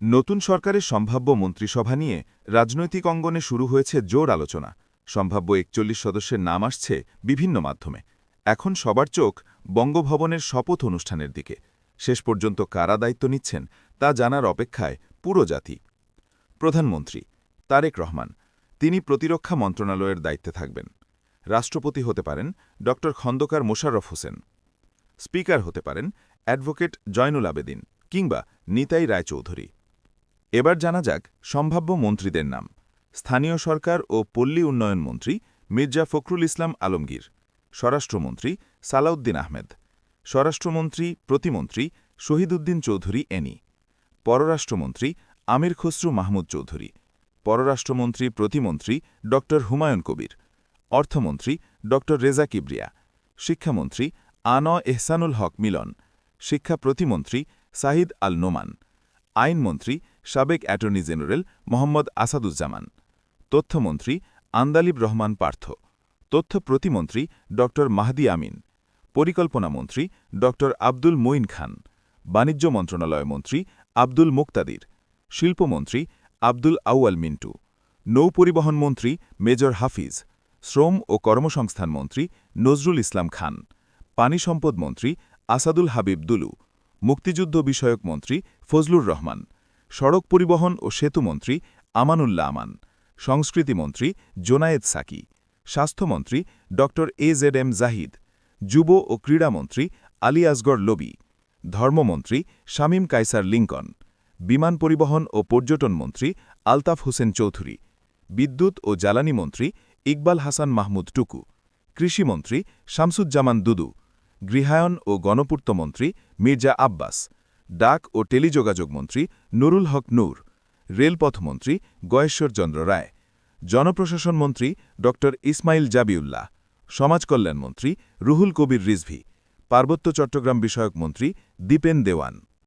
নতুন সরকারের সম্ভাব্য মন্ত্রিসভা নিয়ে রাজনৈতিক অঙ্গনে শুরু হয়েছে জোর আলোচনা। সম্ভাব্য ৪১ সদস্যের নাম আসছে বিভিন্ন মাধ্যমে। এখন সবার চোখ বঙ্গভবনের শপথ অনুষ্ঠানের দিকে। শেষ পর্যন্ত কারা দায়িত্ব নিচ্ছেন তা জানার অপেক্ষায় পুরো জাতি। প্রধানমন্ত্রী তারেক রহমান, তিনি প্রতিরক্ষা মন্ত্রণালয়ের দায়িত্বে থাকবেন। রাষ্ট্রপতি হতে পারেন ড খন্দকার মোশাররফ হোসেন। স্পিকার হতে পারেন অ্যাডভোকেট জয়নুল আবেদিন কিংবা নিতাই রায়চৌধুরী। এবার জানা যাক সম্ভাব্য মন্ত্রীদের নাম। স্থানীয় সরকার ও পল্লী উন্নয়ন মন্ত্রী মির্জা ফখরুল ইসলাম আলমগীর, স্বরাষ্ট্রমন্ত্রী সালাউদ্দিন আহমেদ, স্বরাষ্ট্রমন্ত্রী প্রতিমন্ত্রী শহীদুদ্দিন চৌধুরী এনি, পররাষ্ট্রমন্ত্রী আমির খসরু মাহমুদ চৌধুরী, পররাষ্ট্রমন্ত্রী প্রতিমন্ত্রী ড হুমায়ুন কবির, অর্থমন্ত্রী ড রেজা কিবরিয়া, শিক্ষামন্ত্রী এহসানুল হক মিলন, শিক্ষা প্রতিমন্ত্রী সাহিদ আল নোমান, আইনমন্ত্রী সাবেক অ্যাটর্নি জেনারেল মোহাম্মদ আসাদুজ্জামান, তথ্যমন্ত্রী আন্দালিব রহমান পার্থ, তথ্য প্রতিমন্ত্রী ড মাহদি আমিন, পরিকল্পনামন্ত্রী ড আব্দুল মঈন খান, বাণিজ্য মন্ত্রণালয় মন্ত্রী আব্দুল মুক্তাদির, শিল্পমন্ত্রী আব্দুল আউয়াল মিন্টু, নৌপরিবহন মন্ত্রী মেজর হাফিজ, শ্রম ও কর্মসংস্থান মন্ত্রী নজরুল ইসলাম খান, পানি সম্পদ মন্ত্রী আসাদুল হাবিব দুলু, মুক্তিযুদ্ধ বিষয়ক মন্ত্রী ফজলুর রহমান, সড়ক পরিবহন ও সেতুমন্ত্রী আমানুল্লাহ আমান, সংস্কৃতিমন্ত্রী জোনায়েদ সাকি, স্বাস্থ্যমন্ত্রী ড এজেডএম জাহিদ, যুব ও ক্রীড়ামন্ত্রী আলী আসগর লবি, ধর্মমন্ত্রী শামীম কায়সার লিঙ্কন, বিমান পরিবহন ও পর্যটন মন্ত্রী আলতাফ হোসেন চৌধুরী, বিদ্যুৎ ও জ্বালানি মন্ত্রী ইকবাল হাসান মাহমুদ টুকু, কৃষিমন্ত্রী শামসুজ্জামান দুদু, গৃহায়ন ও গণপূর্ত মন্ত্রী মির্জা আব্বাস, ডাক ও টেলিযোগাযোগ মন্ত্রী নুরুল হক নূর, রেলপথমন্ত্রী গয়েশ্বরচন্দ্র রায়, জনপ্রশাসন মন্ত্রী ড ইসমাইল জাবিউল্লাহ, সমাজকল্যাণমন্ত্রী রুহুল কবির রিজভী, পার্বত্য চট্টগ্রাম বিষয়ক মন্ত্রী দীপেন দেওয়ান।